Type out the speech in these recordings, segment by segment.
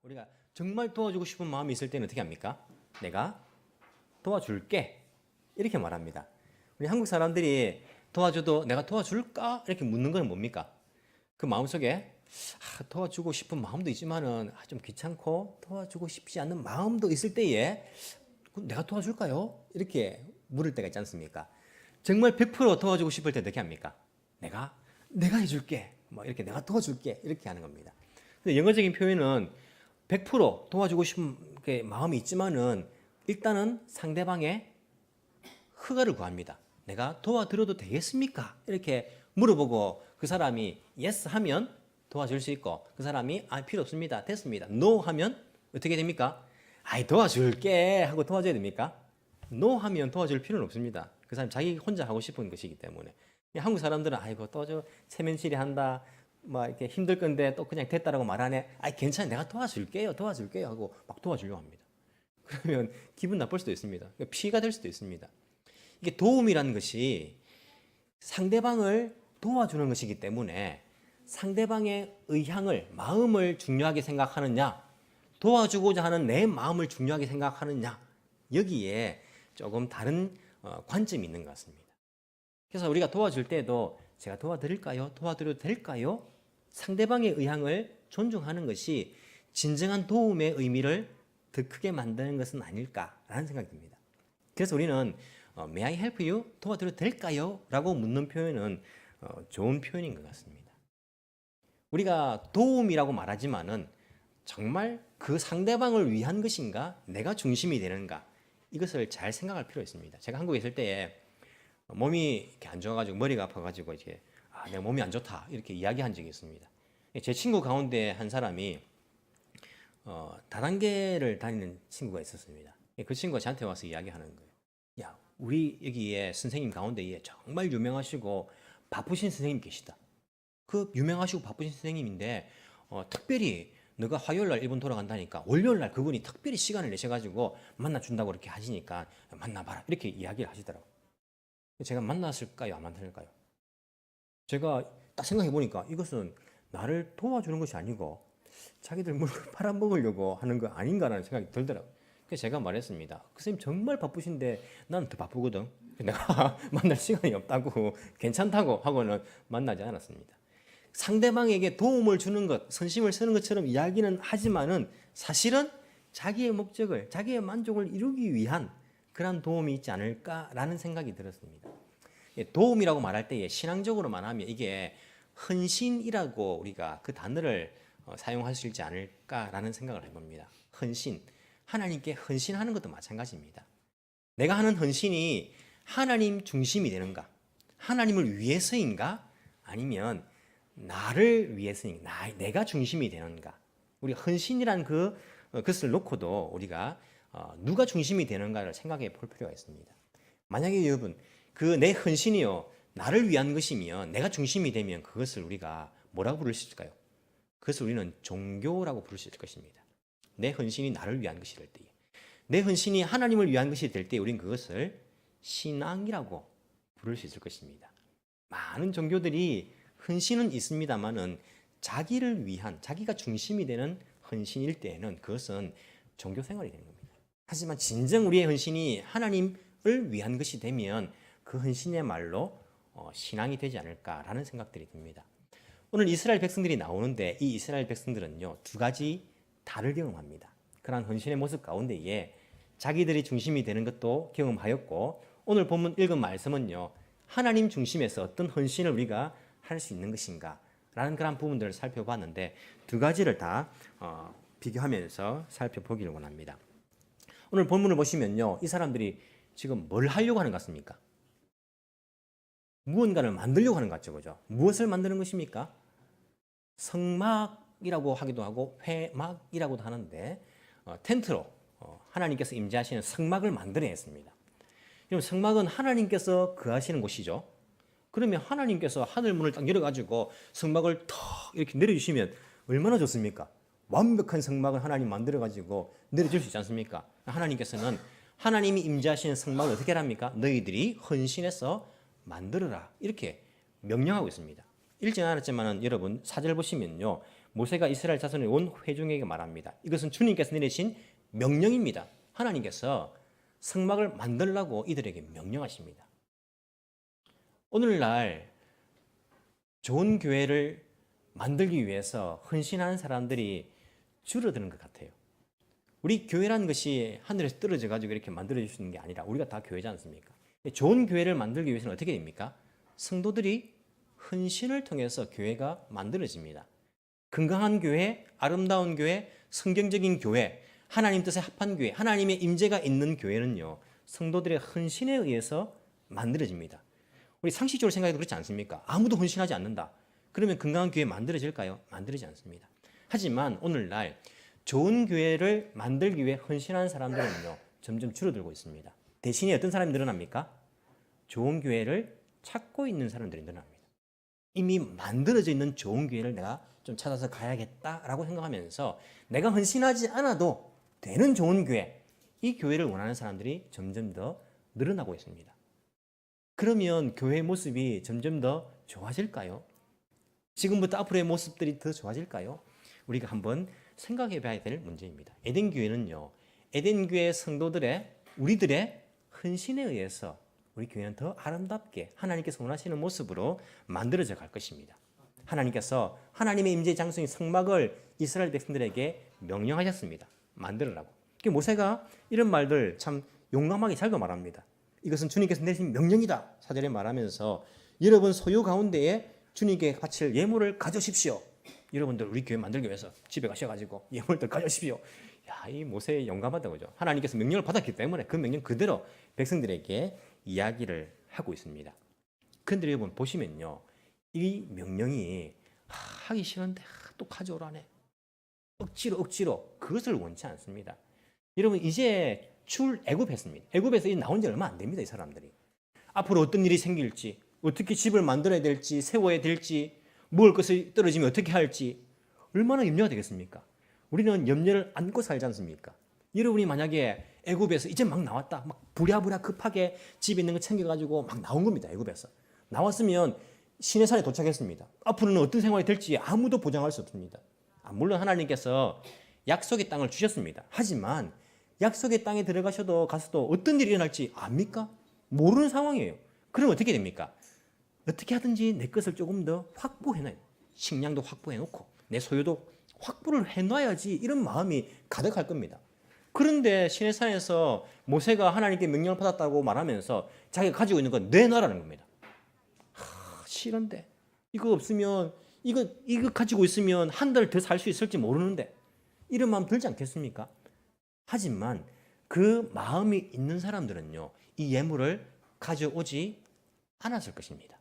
우리가 정말 도와주고 싶은 마음이 있을 때는 어떻게 합니까? 내가 도와줄게. 이렇게 말합니다. 우리 한국 사람들이 도와줘도 내가 도와줄까? 이렇게 묻는 건 뭡니까? 그 마음속에 도와주고 싶은 마음도 있지만은 좀 귀찮고 도와주고 싶지 않은 마음도 있을 때에 내가 도와줄까요? 이렇게 물을 때가 있지 않습니까? 정말 100% 도와주고 싶을 때 어떻게 합니까? 내가 해줄게. 뭐 이렇게 내가 도와줄게. 이렇게 하는 겁니다. 근데 영어적인 표현은 100% 도와주고 싶은 마음이 있지만은 일단은 상대방의 허가를 구합니다. 내가 도와드려도 되겠습니까? 이렇게 물어보고 그 사람이 yes 하면 도와줄 수 있고 그 사람이 필요 없습니다. 됐습니다. no 하면 어떻게 됩니까? 도와줄게 하고 도와줘야 됩니까? no 하면 도와줄 필요는 없습니다. 그 사람이 자기 혼자 하고 싶은 것이기 때문에. 한국 사람들은 또 저 체면치레 한다. 막 이렇게 힘들 건데 또 그냥 됐다라고 말하네. 괜찮아. 내가 도와줄게요 하고 막 도와주려고 합니다. 그러면 기분 나쁠 수도 있습니다. 피해가 될 수도 있습니다. 이게 도움이라는 것이 상대방을 도와주는 것이기 때문에 상대방의 의향을, 마음을 중요하게 생각하느냐, 도와주고자 하는 내 마음을 중요하게 생각하느냐, 여기에 조금 다른 관점이 있는 것 같습니다. 그래서 우리가 도와줄 때도 제가 도와드릴까요? 도와드려도 될까요? 상대방의 의향을 존중하는 것이 진정한 도움의 의미를 더 크게 만드는 것은 아닐까라는 생각이 듭니다. 그래서 우리는 May I help you? 도와드려도 될까요? 라고 묻는 표현은 좋은 표현인 것 같습니다. 우리가 도움이라고 말하지만은 정말 그 상대방을 위한 것인가? 내가 중심이 되는가? 이것을 잘 생각할 필요가 있습니다. 제가 한국에 있을 때에 몸이 이렇게 안 좋아가지고 머리가 아파가지고 이제 내가 몸이 안 좋다 이렇게 이야기한 적이 있습니다. 제 친구 가운데 한 사람이 다단계를 다니는 친구가 있었습니다. 그 친구가 저한테 와서 이야기하는 거예요. 야, 우리 여기에 선생님 가운데에 정말 유명하시고 바쁘신 선생님 계시다. 그 유명하시고 바쁘신 선생님인데 특별히 너가 화요일 날 일본 돌아간다니까 월요일 날 그분이 특별히 시간을 내셔가지고 만나준다고 이렇게 하시니까 만나봐라 이렇게 이야기를 하시더라고요. 제가 만났을까요? 안 만났을까요? 제가 딱 생각해 보니까 이것은 나를 도와주는 것이 아니고 자기들 물건 팔아먹으려고 하는 거 아닌가라는 생각이 들더라고요. 그래서 제가 말했습니다. 그 선생님 정말 바쁘신데 나는 더 바쁘거든. 내가 만날 시간이 없다고 괜찮다고 하고는 만나지 않았습니다. 상대방에게 도움을 주는 것, 선심을 쓰는 것처럼 이야기는 하지만은 사실은 자기의 목적을, 자기의 만족을 이루기 위한 그런 도움이 있지 않을까라는 생각이 들었습니다. 도움이라고 말할 때에 신앙적으로 말하면 이게 헌신이라고 우리가 그 단어를 사용할 수 있지 않을까라는 생각을 해봅니다. 헌신, 하나님께 헌신하는 것도 마찬가지입니다. 내가 하는 헌신이 하나님 중심이 되는가? 하나님을 위해서인가? 아니면 나를 위해서인가? 내가 중심이 되는가? 우리 헌신이란 그것을 놓고도 우리가 누가 중심이 되는가를 생각해 볼 필요가 있습니다. 만약에 여러분 그 내 헌신이요 나를 위한 것이면 내가 중심이 되면 그것을 우리가 뭐라고 부를 수 있을까요? 그것을 우리는 종교라고 부를 수 있을 것입니다. 내 헌신이 나를 위한 것이 될 때에 내 헌신이 하나님을 위한 것이 될 때 우리는 그것을 신앙이라고 부를 수 있을 것입니다. 많은 종교들이 헌신은 있습니다만은 자기를 위한 자기가 중심이 되는 헌신일 때에는 그것은 종교 생활이 되는 겁니다. 하지만 진정 우리의 헌신이 하나님을 위한 것이 되면 그 헌신의말로 신앙이 되지 않을까라는 생각들이 듭니다. 오늘 이스라엘 백성들이 나오는데 이 이스라엘 백성들은요 2가지 달을 경험합니다. 그러한 헌신의 모습 가운데에 자기들이 중심이 되는 것도 경험하였고 오늘 본문 읽은 말씀은요 하나님 중심에서 어떤 헌신을 우리가 할 수 있는 것인가 라는 그런 부분들을 살펴봤는데 2가지를 다 비교하면서 살펴보기를 원합니다. 오늘 본문을 보시면요 이 사람들이 지금 뭘 하려고 하는 것 같습니까? 무언가를 만들려고 하는 것 같죠, 그죠? 무엇을 만드는 것입니까? 성막이라고 하기도 하고 회막이라고도 하는데 텐트로 하나님께서 임재하시는 성막을 만들어야 했습니다. 그럼 성막은 하나님께서 거하시는 곳이죠. 그러면 하나님께서 하늘 문을 딱 열어가지고 성막을 턱 이렇게 내려주시면 얼마나 좋습니까? 완벽한 성막을 하나님 만들어가지고 내려줄 수 있지 않습니까? 하나님께서는 하나님이 임재하시는 성막을 어떻게 합니까? 너희들이 헌신해서 만들어라 이렇게 명령하고 있습니다. 읽지 않았지만 여러분 4절 보시면요. 모세가 이스라엘 자손의 온 회중에게 말합니다. 이것은 주님께서 내리신 명령입니다. 하나님께서 성막을 만들라고 이들에게 명령하십니다. 오늘날 좋은 교회를 만들기 위해서 헌신하는 사람들이 줄어드는 것 같아요. 우리 교회라는 것이 하늘에서 떨어져 가지고 이렇게 만들어 주시는 게 아니라 우리가 다 교회지 않습니까? 좋은 교회를 만들기 위해서는 어떻게 됩니까? 성도들이 헌신을 통해서 교회가 만들어집니다. 건강한 교회, 아름다운 교회, 성경적인 교회, 하나님 뜻에 합한 교회, 하나님의 임재가 있는 교회는요, 성도들의 헌신에 의해서 만들어집니다. 우리 상식적으로 생각해도 그렇지 않습니까? 아무도 헌신하지 않는다. 그러면 건강한 교회 만들어질까요? 만들어지지 않습니다. 하지만 오늘날 좋은 교회를 만들기 위해 헌신하는 사람들은요, 점점 줄어들고 있습니다. 대신에 어떤 사람이 늘어납니까? 좋은 교회를 찾고 있는 사람들이 늘어납니다. 이미 만들어져 있는 좋은 교회를 내가 좀 찾아서 가야겠다라고 생각하면서 내가 헌신하지 않아도 되는 좋은 교회, 이 교회를 원하는 사람들이 점점 더 늘어나고 있습니다. 그러면 교회의 모습이 점점 더 좋아질까요? 지금부터 앞으로의 모습들이 더 좋아질까요? 우리가 한번 생각해 봐야 될 문제입니다. 에덴 교회는요, 에덴 교회 성도들의 우리들의 헌신에 의해서 우리 교회는 더 아름답게 하나님께서 원하시는 모습으로 만들어져 갈 것입니다. 하나님께서 하나님의 임재 장소인 성막을 이스라엘 백성들에게 명령하셨습니다. 만들으라고. 모세가 이런 말들 참 용감하게 잘도 말합니다. 이것은 주님께서 내리신 명령이다. 4절에 말하면서 여러분 소유 가운데에 주님께 바칠 예물을 가져오십시오. 여러분들 우리 교회 만들기 위해서 집에 가셔가지고 예물들 가져오십시오. 야, 이 모세 용감하다 그죠? 하나님께서 명령을 받았기 때문에 그 명령 그대로 백성들에게 이야기를 하고 있습니다. 그런데 여러분 보시면요, 이 명령이 하기 싫은데 또 가져오라네. 억지로 그것을 원치 않습니다. 여러분 이제 애굽했습니다. 애굽에서 나온 지 얼마 안 됩니다. 이 사람들이 앞으로 어떤 일이 생길지, 어떻게 집을 만들어야 될지, 세워야 될지, 먹을 것이 떨어지면 어떻게 할지 얼마나 염려가 되겠습니까? 우리는 염려를 안고 살지 않습니까? 여러분이 만약에 애굽에서 이제 막 나왔다, 막 부랴부랴 급하게 집에 있는 거 챙겨가지고 막 나온 겁니다. 애굽에서 나왔으면 시내산에 도착했습니다. 앞으로는 어떤 생활이 될지 아무도 보장할 수 없습니다. 물론 하나님께서 약속의 땅을 주셨습니다. 하지만 약속의 땅에 들어가셔도 가서도 어떤 일이 일어날지 압니까? 모르는 상황이에요. 그럼 어떻게 됩니까? 어떻게 하든지 내 것을 조금 더 확보해놔요. 식량도 확보해놓고 내 소유도 확보를 해놔야지, 이런 마음이 가득할 겁니다. 그런데 시내산에서 모세가 하나님께 명령을 받았다고 말하면서 자기가 가지고 있는 건 내놔라는 겁니다. 싫은데 이거 없으면 이거 가지고 있으면 한 달 더 살 수 있을지 모르는데, 이런 마음 들지 않겠습니까? 하지만 그 마음이 있는 사람들은요, 이 예물을 가져오지 않았을 것입니다.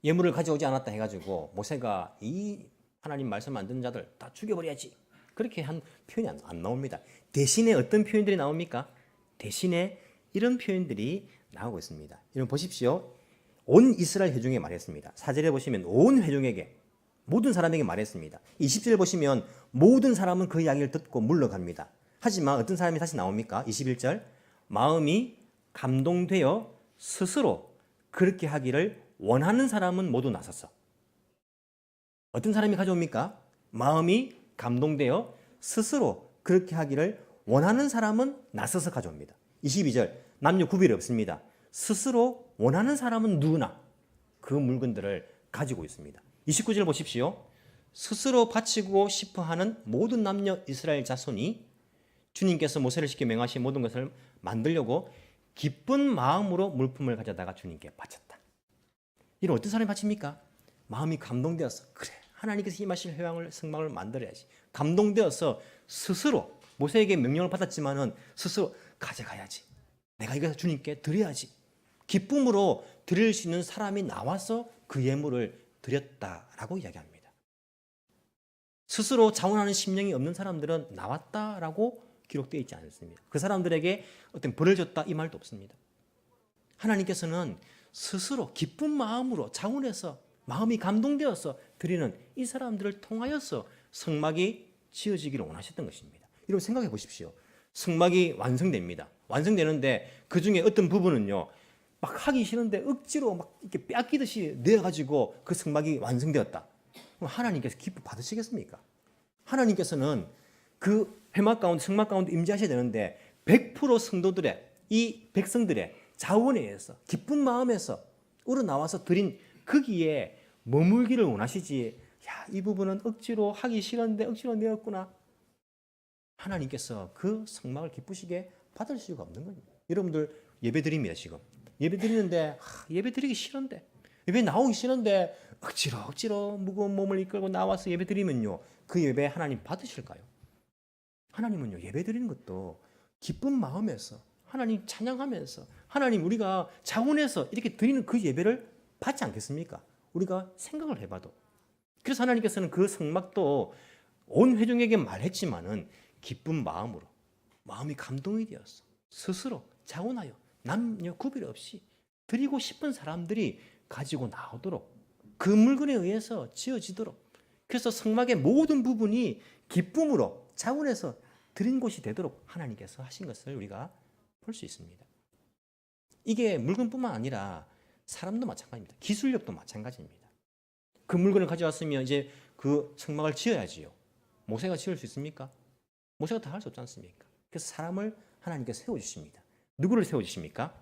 예물을 가져오지 않았다 해가지고 모세가 이 하나님 말씀 안 듣는 자들 다 죽여버려야지, 그렇게 한 표현이 안 나옵니다. 대신에 어떤 표현들이 나옵니까? 대신에 이런 표현들이 나오고 있습니다. 여러분 보십시오. 온 이스라엘 회중에게 말했습니다. 4절에 보시면 온 회중에게, 모든 사람에게 말했습니다. 20절에 보시면 모든 사람은 그 이야기를 듣고 물러갑니다. 하지만 어떤 사람이 다시 나옵니까? 21절, 마음이 감동되어 스스로 그렇게 하기를 원하는 사람은 모두 나섰어. 어떤 사람이 가져옵니까? 마음이 감동되어 스스로 그렇게 하기를 원하는 사람은 나서서 가져옵니다. 22절, 남녀 구별이 없습니다. 스스로 원하는 사람은 누구나 그 물건들을 가지고 있습니다. 29절 보십시오. 스스로 바치고 싶어하는 모든 남녀 이스라엘 자손이 주님께서 모세를 시켜 명하신 모든 것을 만들려고 기쁜 마음으로 물품을 가져다가 주님께 바쳤다. 이런 어떤 사람이 바칩니까? 마음이 감동되어서, 그래 하나님께서 임하실 회왕을 성막을 만들어야지, 감동되어서 스스로 모세에게 명령을 받았지만은 스스로 가져가야지, 내가 이것을 주님께 드려야지, 기쁨으로 드릴 수 있는 사람이 나와서 그 예물을 드렸다라고 이야기합니다. 스스로 자원하는 심령이 없는 사람들은 나왔다라고 기록되어 있지 않습니다. 그 사람들에게 어떤 벌을 줬다 이 말도 없습니다. 하나님께서는 스스로 기쁜 마음으로 자원해서 마음이 감동되어서 드리는 이 사람들을 통하여서 성막이 지어지기를 원하셨던 것입니다. 여러분 생각해 보십시오. 성막이 완성됩니다. 완성되는데 그 중에 어떤 부분은요, 막 하기 싫은데 억지로 막 이렇게 뺏기듯이 내어가지고 그 성막이 완성되었다. 그럼 하나님께서 기뻐 받으시겠습니까? 하나님께서는 그 회막 가운데 성막 가운데 임재하셔야 되는데 100% 성도들의 이 백성들의 자원에 의해서 기쁜 마음에서 우러나와서 드린 거기에 머물기를 원하시지. 야, 이 부분은 억지로 하기 싫은데 억지로 내었구나. 하나님께서 그 성막을 기쁘시게 받을 수가 없는 거예요. 여러분들 예배 드립니다. 지금 예배 드리는데 예배 드리기 싫은데, 예배 나오기 싫은데 억지로 무거운 몸을 이끌고 나와서 예배 드리면요, 그 예배 하나님 받으실까요? 하나님은요, 예배 드리는 것도 기쁜 마음에서 하나님 찬양하면서 하나님 우리가 자원해서 이렇게 드리는 그 예배를 받지 않겠습니까? 우리가 생각을 해봐도. 그래서 하나님께서는 그 성막도 온 회중에게 말했지만은 기쁜 마음으로, 마음이 감동이 되었어. 스스로 자원하여 남녀 구별 없이 드리고 싶은 사람들이 가지고 나오도록, 그 물건에 의해서 지어지도록, 그래서 성막의 모든 부분이 기쁨으로 자원해서 드린 곳이 되도록 하나님께서 하신 것을 우리가 볼 수 있습니다. 이게 물건뿐만 아니라 사람도 마찬가지입니다. 기술력도 마찬가지입니다. 그 물건을 가져왔으면 이제 그 성막을 지어야지요. 모세가 지을 수 있습니까? 모세가 다 할 수 없지 않습니까? 그래서 사람을 하나님께서 세워주십니다. 누구를 세워주십니까?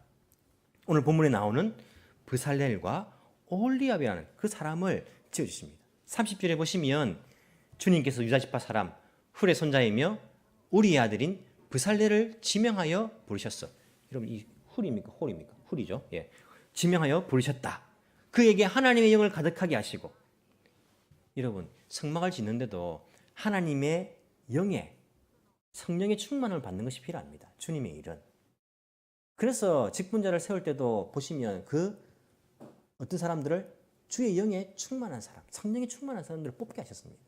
오늘 본문에 나오는 브살렐과 오홀리압이라는 그 사람을 지어주십니다. 30절에 보시면 주님께서 유다지파 사람 훌의 손자이며 우리의 아들인 브살렐을 지명하여 부르셨어. 여러분 이 훌입니까? 홀입니까? 훌이죠. 예. 지명하여 부르셨다. 그에게 하나님의 영을 가득하게 하시고. 여러분 성막을 짓는데도 하나님의 영의 성령의 충만을 받는 것이 필요합니다. 주님의 일은. 그래서 직분자를 세울 때도 보시면 그 어떤 사람들을 주의 영에 충만한 사람, 성령에 충만한 사람들을 뽑게 하셨습니다.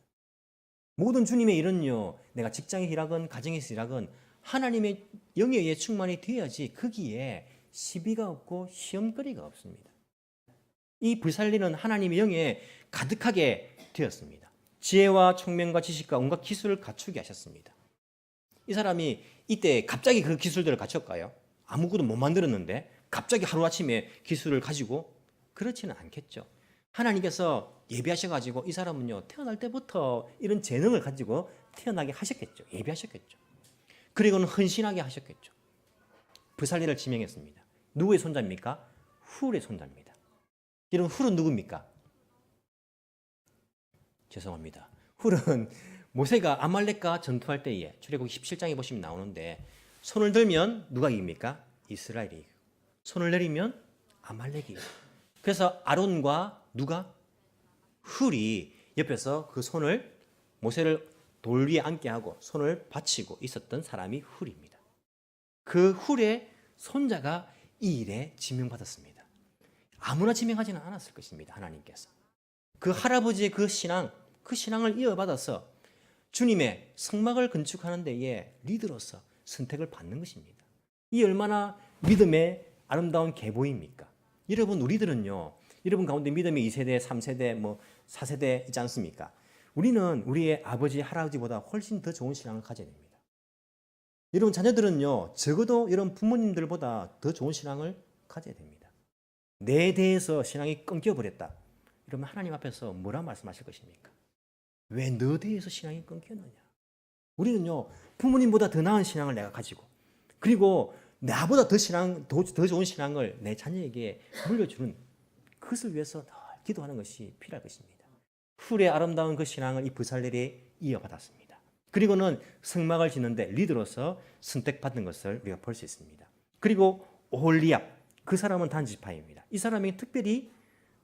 모든 주님의 일은요, 내가 직장에 일하건 가정에서 일하건 하나님의 영에 의해 충만이 되어야지 거기에 시비가 없고 시험거리가 없습니다. 이 브살렐은 하나님의 영에 가득하게 되었습니다. 지혜와 총명과 지식과 온갖 기술을 갖추게 하셨습니다. 이 사람이 이때 갑자기 그 기술들을 갖췄까요? 아무것도 못 만들었는데 갑자기 하루아침에 기술을 가지고? 그렇지는 않겠죠. 하나님께서 예비하셔가지고 이 사람은요, 태어날 때부터 이런 재능을 가지고 태어나게 하셨겠죠. 예비하셨겠죠. 그리고는 헌신하게 하셨겠죠. 브살렐을 지명했습니다. 누구의 손자입니까? 훌의 손자입니다. 여러분 훌은 누굽니까? 죄송합니다. 훌은 모세가 아말렉과 전투할 때에 출애굽기 17장에 보시면 나오는데 손을 들면 누가 이깁니까? 이스라엘이 이기고 손을 내리면 아말렉이 이기고. 그래서 아론과 누가? 훌이 옆에서 그 손을 모세를 돌 위에 앉게 하고 손을 받치고 있었던 사람이 훌입니다. 그 훌의 손자가 이 일에 지명받았습니다. 아무나 지명하지는 않았을 것입니다. 하나님께서. 그 할아버지의 그 신앙을 이어받아서 주님의 성막을 건축하는 데에 리더로서 선택을 받는 것입니다. 이 얼마나 믿음의 아름다운 계보입니까? 여러분 우리들은요, 여러분 가운데 믿음의 2세대, 3세대, 4세대 있지 않습니까? 우리는 우리의 아버지, 할아버지보다 훨씬 더 좋은 신앙을 가져야 됩니다. 여러분 자녀들은요, 적어도 여러분 부모님들보다 더 좋은 신앙을 가져야 됩니다. 내 대해서 신앙이 끊겨버렸다. 그러면 하나님 앞에서 뭐라 말씀하실 것입니까? 왜 너 대해서 신앙이 끊겼느냐? 우리는요, 부모님보다 더 나은 신앙을 내가 가지고, 그리고 나보다 더 좋은 신앙을 내 자녀에게 물려주는 그것을 위해서 늘 기도하는 것이 필요할 것입니다. 훌의 아름다운 그 신앙을 이 브살렐이 이어받았습니다. 그리고는 성막을 짓는데 리더로서 선택받은 것을 우리가 볼 수 있습니다. 그리고 오홀리압, 그 사람은 단지파입니다. 이 사람이 특별히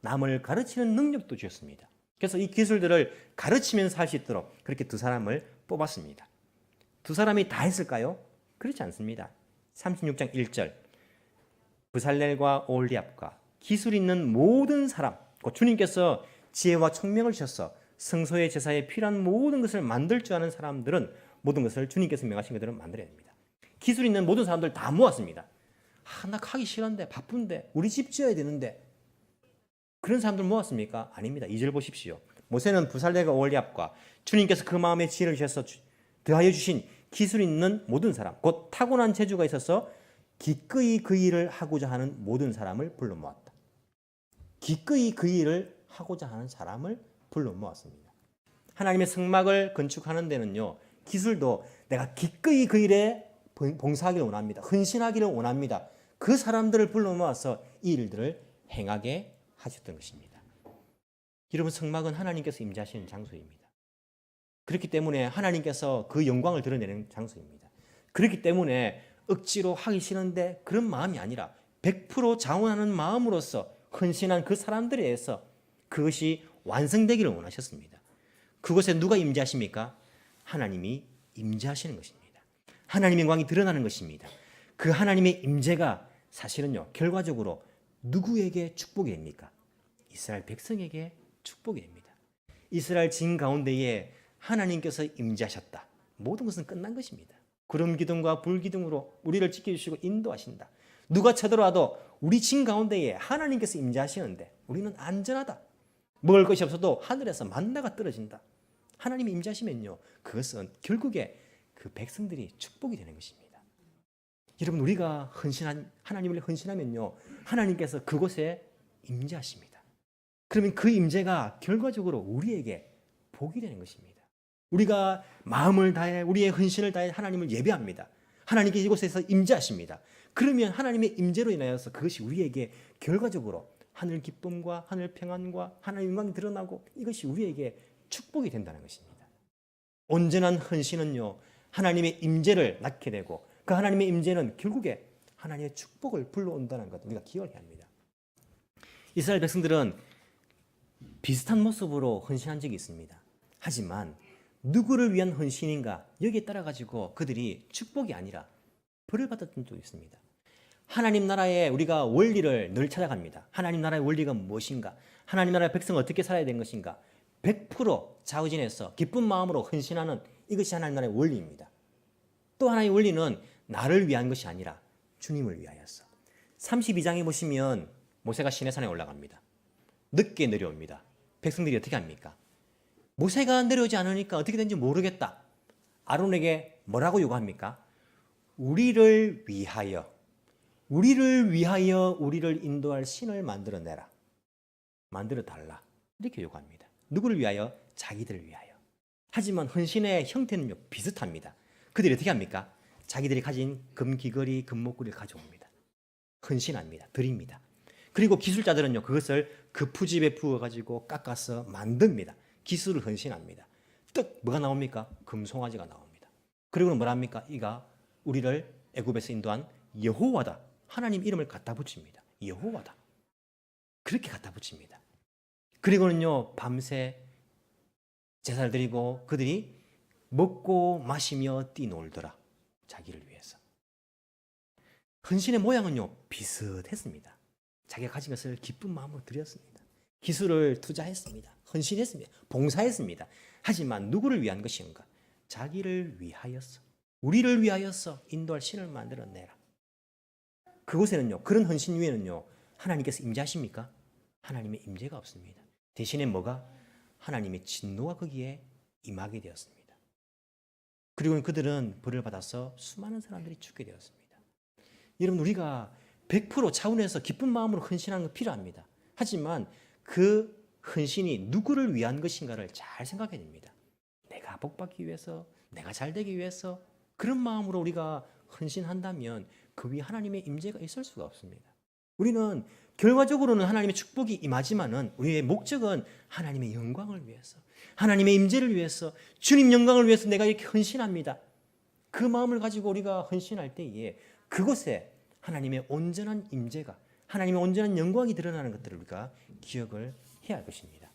남을 가르치는 능력도 주셨습니다. 그래서 이 기술들을 가르치면서 할 수 있도록 그렇게 두 사람을 뽑았습니다. 두 사람이 다 했을까요? 그렇지 않습니다. 36장 1절 브살렐과 오홀리압과 기술 있는 모든 사람, 곧 주님께서 지혜와 총명을 주셔서 성소의 제사에 필요한 모든 것을 만들 줄 아는 사람들은 모든 것을 주님께서 명하신 것들을 만들어야 됩니다. 기술 있는 모든 사람들 다 모았습니다. 나 하기 싫은데 바쁜데 우리 집 지어야 되는데 그런 사람들 모았습니까? 아닙니다. 2절 보십시오. 모세는 브살렐과 오홀리압과 주님께서 그 마음에 지혜를 주셔서 더하여 주신 기술 있는 모든 사람, 곧 타고난 재주가 있어서 기꺼이 그 일을 하고자 하는 모든 사람을 불러 모았다. 기꺼이 그 일을 하고자 하는 사람을 불러 모았습니다. 하나님의 성막을 건축하는 데는요, 기술도 내가 기꺼이 그 일에 봉사하기를 원합니다. 헌신하기를 원합니다. 그 사람들을 불러 모아서 이 일들을 행하게 하셨던 것입니다. 여러분, 성막은 하나님께서 임재하시는 장소입니다. 그렇기 때문에 하나님께서 그 영광을 드러내는 장소입니다. 그렇기 때문에 억지로 하기 싫은데 그런 마음이 아니라 100% 자원하는 마음으로서 헌신한 그 사람들에 의해서 그것이 완성되기를 원하셨습니다. 그곳에 누가 임재하십니까? 하나님이 임재하시는 것입니다. 하나님의 영광이 드러나는 것입니다. 그 하나님의 임재가 사실은요, 결과적으로 누구에게 축복이 됩니까? 이스라엘 백성에게 축복이 됩니다. 이스라엘 진 가운데에 하나님께서 임재하셨다. 모든 것은 끝난 것입니다. 구름 기둥과 불 기둥으로 우리를 지켜주시고 인도하신다. 누가 쳐들어와도 우리 진 가운데에 하나님께서 임재하시는데 우리는 안전하다. 먹을 것이 없어도 하늘에서 만나가 떨어진다. 하나님이 임재하시면요, 그것은 결국에 그 백성들이 축복이 되는 것입니다. 여러분, 우리가 하나님을 헌신하면요, 하나님께서 그곳에 임재하십니다. 그러면 그 임재가 결과적으로 우리에게 복이 되는 것입니다. 우리가 마음을 다해 우리의 헌신을 다해 하나님을 예배합니다. 하나님께 이곳에서 임재하십니다. 그러면 하나님의 임재로 인하여서 그것이 우리에게 결과적으로 하늘 기쁨과 하늘 평안과 하나님의 영광이 드러나고 이것이 우리에게 축복이 된다는 것입니다. 온전한 헌신은요, 하나님의 임재를 낳게 되고 그 하나님의 임재는 결국에 하나님의 축복을 불러온다는 것 우리가 기억해야 합니다. 이스라엘 백성들은 비슷한 모습으로 헌신한 적이 있습니다. 하지만 누구를 위한 헌신인가 여기에 따라 가지고 그들이 축복이 아니라 벌을 받았던 적이 있습니다. 하나님 나라의 우리가 원리를 늘 찾아갑니다. 하나님 나라의 원리가 무엇인가? 하나님 나라의 백성은 어떻게 살아야 되는 것인가? 100% 자의진해서 기쁜 마음으로 헌신하는 이것이 하나님 나라의 원리입니다. 또 하나의 원리는 나를 위한 것이 아니라 주님을 위하여서. 32장에 보시면 모세가 시내산에 올라갑니다. 늦게 내려옵니다. 백성들이 어떻게 합니까? 모세가 내려오지 않으니까 어떻게 된지 모르겠다. 아론에게 뭐라고 요구합니까? 우리를 위하여 우리를 인도할 신을 만들어내라. 만들어달라. 이렇게 요구합니다. 누구를 위하여? 자기들을 위하여. 하지만 헌신의 형태는 비슷합니다. 그들이 어떻게 합니까? 자기들이 가진 금귀걸이, 금목걸이를 가져옵니다. 헌신합니다. 드립니다. 그리고 기술자들은요, 그것을 급푸집에 부어가지고 깎아서 만듭니다. 기술을 헌신합니다. 떡 뭐가 나옵니까? 금송아지가 나옵니다. 그리고는 뭐랍니까? 이가 우리를 애굽에서 인도한 여호와다. 하나님 이름을 갖다 붙입니다. 여호와다. 그렇게 갖다 붙입니다. 그리고는요, 밤새 제사를 드리고 그들이 먹고 마시며 뛰놀더라. 자기를 위해서. 헌신의 모양은요, 비슷했습니다. 자기가 가진 것을 기쁜 마음으로 드렸습니다. 기술을 투자했습니다. 헌신했습니다. 봉사했습니다. 하지만 누구를 위한 것인가? 자기를 위하여서, 우리를 위하여서 인도할 신을 만들어내라. 그곳에는요, 그런 헌신 위에는요, 하나님께서 임재하십니까? 하나님의 임재가 없습니다. 대신에 뭐가? 하나님의 진노가 거기에 임하게 되었습니다. 그리고 그들은 벌을 받아서 수많은 사람들이 죽게 되었습니다. 여러분, 우리가 100% 차원에서 기쁜 마음으로 헌신하는 거 필요합니다. 하지만 그 헌신이 누구를 위한 것인가를 잘 생각해야 됩니다. 내가 복받기 위해서, 내가 잘되기 위해서 그런 마음으로 우리가 헌신한다면 그 위에 하나님의 임재가 있을 수가 없습니다. 우리는 결과적으로는 하나님의 축복이 임하지만은 우리의 목적은 하나님의 영광을 위해서, 하나님의 임재를 위해서, 주님 영광을 위해서 내가 이렇게 헌신합니다. 그 마음을 가지고 우리가 헌신할 때에 그곳에 하나님의 온전한 임재가, 하나님의 온전한 영광이 드러나는 것들을 우리가 기억을 해야 할 것입니다.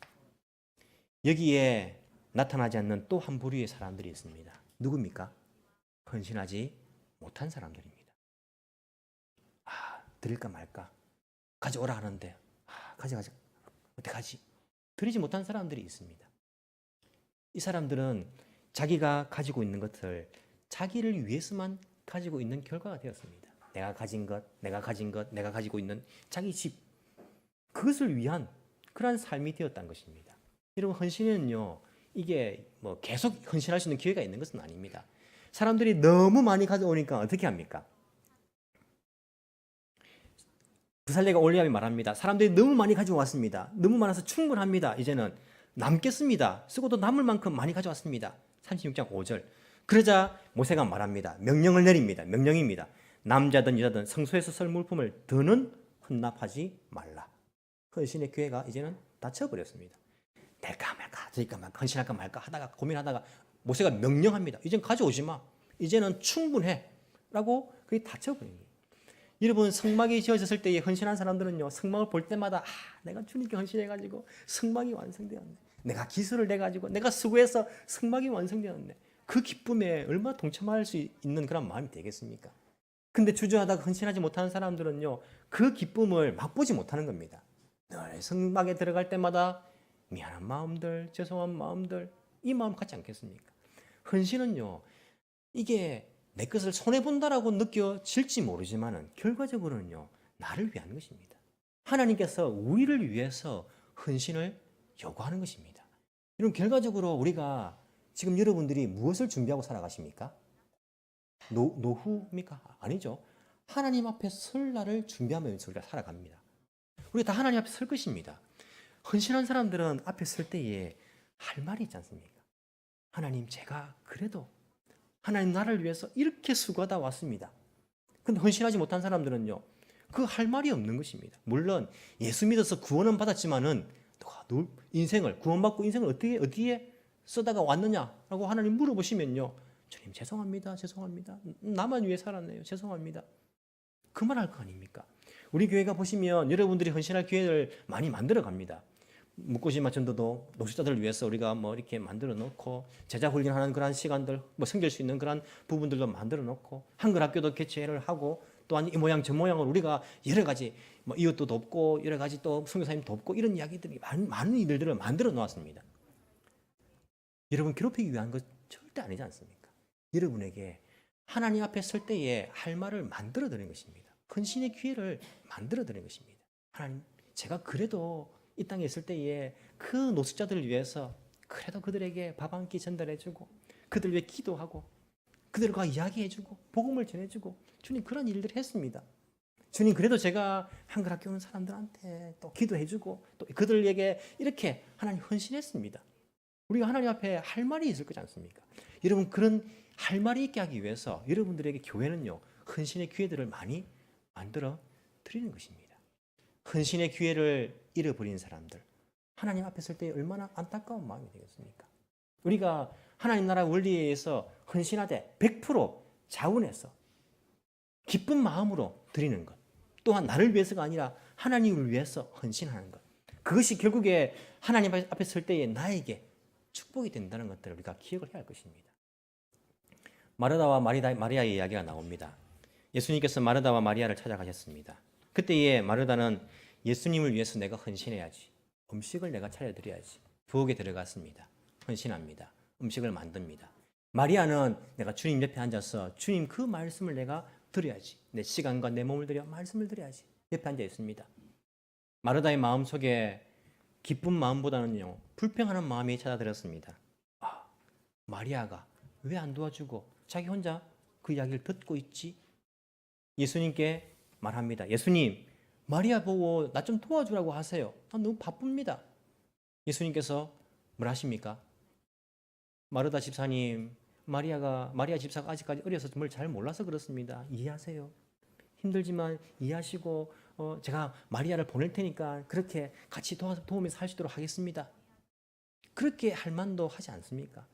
여기에 나타나지 않는 또 한 부류의 사람들이 있습니다. 누굽니까? 헌신하지 못한 사람들입니다. 드릴까 말까? 가져오라 하는데 가져 어떡하지? 드리지 못한 사람들이 있습니다. 이 사람들은 자기가 가지고 있는 것을 자기를 위해서만 가지고 있는 결과가 되었습니다. 내가 가진 것, 내가 가지고 있는 자기 집, 그것을 위한 그러한 삶이 되었다는 것입니다. 여러분, 헌신은요, 이게 뭐 계속 헌신할 수 있는 기회가 있는 것은 아닙니다. 사람들이 너무 많이 가져오니까 어떻게 합니까? 부살레가 올리암이 말합니다. 사람들이 너무 많이 가지고 왔습니다. 너무 많아서 충분합니다. 이제는 남겠습니다. 쓰고도 남을 만큼 많이 가져왔습니다. 36장 5절. 그러자 모세가 말합니다. 명령을 내립니다. 명령입니다. 남자든 여자든 성소에서 설 물품을 더는 헌납하지 말라. 헌신의 기회가 이제는 닫혀버렸습니다. 낼까 말까 드릴까 말까 헌신할까 말까 하다가 고민하다가 모세가 명령합니다. 이젠 가져오지 마. 이제는 충분해. 라고 그게 닫혀버린 거예요. 여러분 성막이 지어졌을 때에 헌신한 사람들은요. 성막을 볼 때마다 내가 주님께 헌신해가지고 성막이 완성되었네. 내가 기술을 내가지고 내가 수고해서 성막이 완성되었네. 그 기쁨에 얼마나 동참할 수 있는 그런 마음이 되겠습니까? 근데 주저하다가 헌신하지 못하는 사람들은요. 그 기쁨을 맛보지 못하는 겁니다. 늘 성막에 들어갈 때마다 미안한 마음들, 죄송한 마음들, 이 마음 같지 않겠습니까? 헌신은요. 이게 내 것을 손해본다라고 느껴질지 모르지만 결과적으로는요. 나를 위한 것입니다. 하나님께서 우리를 위해서 헌신을 요구하는 것입니다. 여러분 결과적으로 우리가 지금 여러분들이 무엇을 준비하고 살아가십니까? 노후입니까? 아니죠. 하나님 앞에 설 날을 준비하면서 우리가 살아갑니다. 우리가 다 하나님 앞에 설 것입니다. 헌신한 사람들은 앞에 설 때에 할 말이 있지 않습니까? 하나님 제가 그래도 하나님 나를 위해서 이렇게 수고하다 왔습니다. 근데 헌신하지 못한 사람들은요. 그 할 말이 없는 것입니다. 물론 예수 믿어서 구원은 받았지만은 인생을 구원받고 인생을 어디에 쓰다가 왔느냐라고 하나님 물어보시면요. 주님 죄송합니다. 죄송합니다. 나만 위해 살았네요. 죄송합니다. 그 말 할 거 아닙니까? 우리 교회가 보시면 여러분들이 헌신할 기회를 많이 만들어 갑니다. 묵고시마 전도도 노숙자들을 위해서 우리가 이렇게 만들어 놓고 제자 훈련하는 그런 시간들 섬길 수 있는 그런 부분들도 만들어 놓고 한글 학교도 개최를 하고 또한 이 모양 저 모양을 우리가 여러 가지 이웃도 돕고 여러 가지 또 선교사님 돕고 이런 이야기들이 많은 일들을 만들어 놓았습니다. 여러분 괴롭히기 위한 것 절대 아니지 않습니까? 여러분에게 하나님 앞에 설 때에 할 말을 만들어 드리는 것입니다. 헌신의 기회를 만들어 드리는 것입니다. 하나님 제가 그래도 이 땅에 있을 때에 그 노숙자들을 위해서 그래도 그들에게 밥 한 끼 전달해주고 그들 위해 기도하고 그들과 이야기해주고 복음을 전해주고 주님 그런 일들을 했습니다. 주님 그래도 제가 한글 학교 오는 사람들한테 또 기도해주고 또 그들에게 이렇게 하나님 헌신했습니다. 우리가 하나님 앞에 할 말이 있을 거지 않습니까? 여러분 그런 할 말이 있게 하기 위해서 여러분들에게 교회는요 헌신의 기회들을 많이 만들어 드리는 것입니다. 헌신의 기회를 잃어버린 사람들 하나님 앞에 설 때 얼마나 안타까운 마음이 되겠습니까? 우리가 하나님 나라 원리에 의해서 헌신하되 100% 자원해서 기쁜 마음으로 드리는 것 또한 나를 위해서가 아니라 하나님을 위해서 헌신하는 것 그것이 결국에 하나님 앞에 설 때에 나에게 축복이 된다는 것들을 우리가 기억을 해야 할 것입니다. 마르다와 마리아의 이야기가 나옵니다. 예수님께서 마르다와 마리아를 찾아가셨습니다. 그때에 마르다는 예수님을 위해서 내가 헌신해야지. 음식을 내가 차려드려야지. 부엌에 들어갔습니다. 헌신합니다. 음식을 만듭니다. 마리아는 내가 주님 옆에 앉아서 주님 그 말씀을 내가 드려야지. 내 시간과 내 몸을 들여 말씀을 드려야지. 옆에 앉아 있습니다. 마르다의 마음속에 기쁜 마음보다는요. 불평하는 마음이 찾아들었습니다. 마리아가 왜 안 도와주고 자기 혼자 그 이야기를 듣고 있지? 예수님께 말합니다. 예수님, 마리아 보고 나 좀 도와주라고 하세요. 나 너무 바쁩니다. 예수님께서 뭘 하십니까? 마르다 집사님, 마리아 집사가 아직까지 어려서 뭘 잘 몰라서 그렇습니다. 이해하세요. 힘들지만 이해하시고 제가 마리아를 보낼 테니까 그렇게 같이 도우면서 할 수 있도록 하겠습니다. 그렇게 할 만도 하지 않습니까?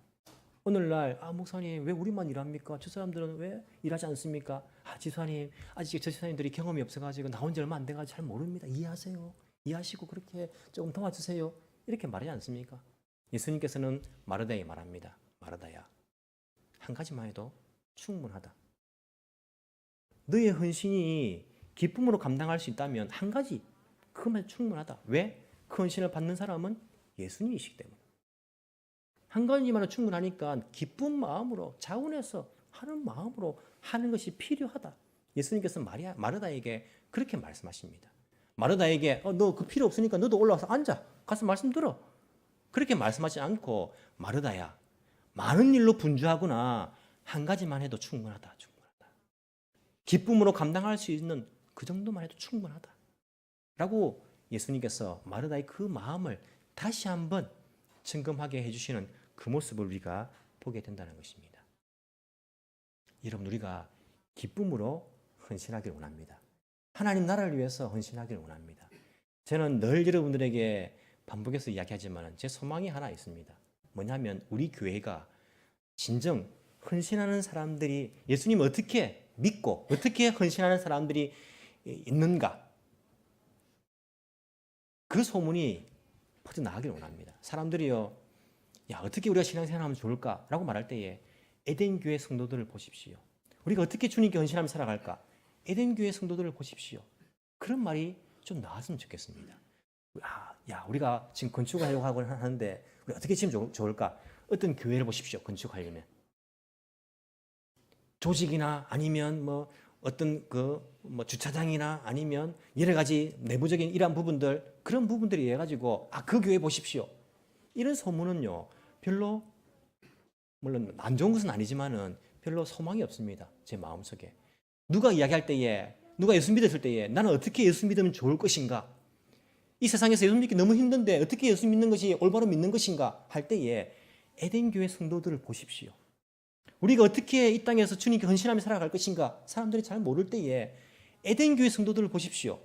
오늘날 목사님 왜 우리만 일합니까? 저 사람들은 왜 일하지 않습니까? 집사님 아직 저 집사님들이 경험이 없어가지고 나온 지 얼마 안 돼가지고 잘 모릅니다. 이해하세요. 이해하시고 그렇게 조금 도와주세요. 이렇게 말하지 않습니까? 예수님께서는 마르다에게 말합니다. 마르다야, 한 가지만 해도 충분하다. 너의 헌신이 기쁨으로 감당할 수 있다면 한 가지 그것만 충분하다. 왜? 그 헌신을 받는 사람은 예수님이시기 때문에. 한 가지만은 충분하니까 기쁜 마음으로 자원해서 하는 마음으로 하는 것이 필요하다. 예수님께서 마르다에게 그렇게 말씀하십니다. 마르다에게 너 그 필요 없으니까 너도 올라와서 앉아. 가서 말씀 들어. 그렇게 말씀하지 않고 마르다야 많은 일로 분주하구나. 한 가지만 해도 충분하다. 기쁨으로 감당할 수 있는 그 정도만 해도 충분하다. 라고 예수님께서 마르다의 그 마음을 다시 한번 점검하게 해주시는 그 모습을 우리가 보게 된다는 것입니다. 여러분, 우리가 기쁨으로 헌신하기를 원합니다. 하나님 나라를 위해서 헌신하기를 원합니다. 저는 늘 여러분들에게 반복해서 이야기하지만 제 소망이 하나 있습니다. 뭐냐면 우리 교회가 진정 헌신하는 사람들이, 예수님 어떻게 믿고 어떻게 헌신하는 사람들이 있는가, 그 소문이 퍼져나가기를 원합니다. 사람들이요, 야, 어떻게 우리가 신앙생활하면 좋을까라고 말할 때에 에덴교회 성도들을 보십시오. 우리가 어떻게 주님께 헌신하며 살아갈까? 에덴교회 성도들을 보십시오. 그런 말이 좀 나왔으면 좋겠습니다. 야, 우리가 지금 건축하려고 하는데 우리 어떻게 지금 좋을까? 어떤 교회를 보십시오. 건축하려면 조직이나 아니면 뭐 어떤 뭐 주차장이나 아니면 여러 가지 내부적인 이러한 부분들, 그런 부분들이 해가지고 그 교회 보십시오. 이런 소문은요, 별로, 물론 안 좋은 것은 아니지만은 별로 소망이 없습니다. 제 마음속에. 누가 이야기할 때에, 누가 예수 믿었을 때에 나는 어떻게 예수 믿으면 좋을 것인가? 이 세상에서 예수 믿기 너무 힘든데 어떻게 예수 믿는 것이 올바로 믿는 것인가? 할 때에 에덴교회 성도들을 보십시오. 우리가 어떻게 이 땅에서 주님께 헌신하며 살아갈 것인가? 사람들이 잘 모를 때에 에덴교회 성도들을 보십시오.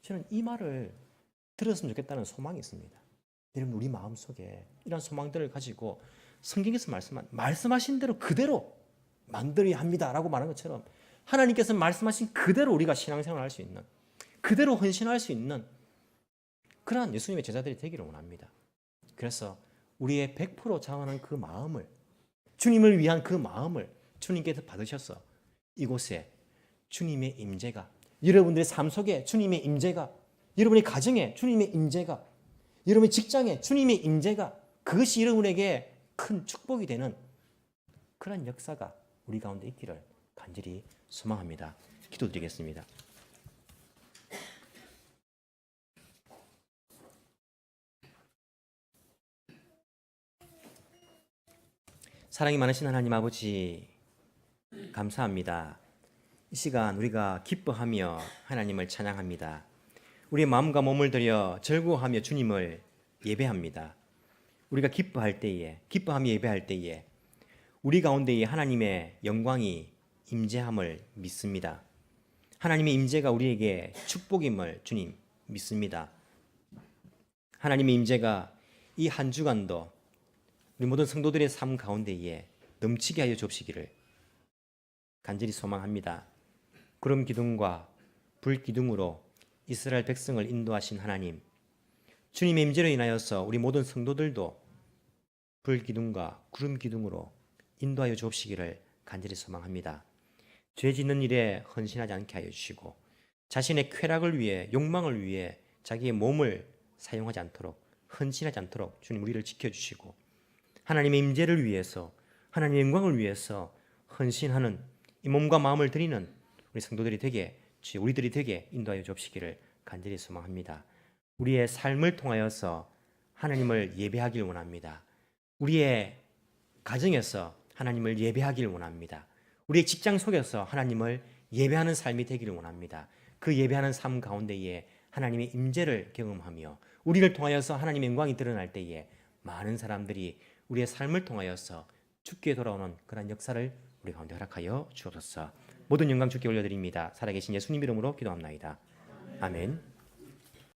저는 이 말을 들었으면 좋겠다는 소망이 있습니다. 여러분, 우리 마음속에 이런 소망들을 가지고 성경에서 말씀하신 대로 그대로 만들어야 합니다라고 말한 것처럼 하나님께서 말씀하신 그대로 우리가 신앙생활을 할 수 있는, 그대로 헌신할 수 있는 그러한 예수님의 제자들이 되기를 원합니다. 그래서 우리의 100% 자원한 그 마음을, 주님을 위한 그 마음을 주님께서 받으셔서 이곳에 주님의 임재가, 여러분들의 삶 속에 주님의 임재가, 여러분의 가정에 주님의 임재가, 여러분의 직장에 주님의 임재가, 그것이 여러분에게 큰 축복이 되는 그런 역사가 우리 가운데 있기를 간절히 소망합니다. 기도드리겠습니다. 사랑이 많으신 하나님 아버지, 감사합니다. 이 시간 우리가 기뻐하며 하나님을 찬양합니다. 우리의 마음과 몸을 들여 즐거워하며 주님을 예배합니다. 우리가 기뻐하며 예배할 때에 우리 가운데에 하나님의 영광이 임재함을 믿습니다. 하나님의 임재가 우리에게 축복임을 주님 믿습니다. 하나님의 임재가 이 한 주간도 우리 모든 성도들의 삶 가운데에 넘치게 하여 주옵시기를 간절히 소망합니다. 구름 기둥과 불 기둥으로 이스라엘 백성을 인도하신 하나님, 주님의 임재로 인하여서 우리 모든 성도들도 불 기둥과 구름 기둥으로 인도하여 주옵시기를 간절히 소망합니다. 죄 짓는 일에 헌신하지 않게 하여 주시고 자신의 쾌락을 위해, 욕망을 위해 자기의 몸을 사용하지 않도록, 헌신하지 않도록 주님 우리를 지켜주시고 하나님의 임재를 위해서, 하나님의 영광을 위해서 헌신하는 이 몸과 마음을 드리는 우리 성도들이 되게, 우리들이 되게 인도하여 주옵시기를 간절히 소망합니다. 우리의 삶을 통하여서 하나님을 예배하기를 원합니다. 우리의 가정에서 하나님을 예배하기를 원합니다. 우리의 직장 속에서 하나님을 예배하는 삶이 되기를 원합니다. 그 예배하는 삶 가운데에 하나님의 임재를 경험하며 우리를 통하여서 하나님의 영광이 드러날 때에 많은 사람들이 우리의 삶을 통하여서 주께 돌아오는 그런 역사를 우리 가운데 허락하여 주옵소서. 모든 영광 주께 올려드립니다. 살아계신 예수님 이름으로 기도합나이다. 아멘.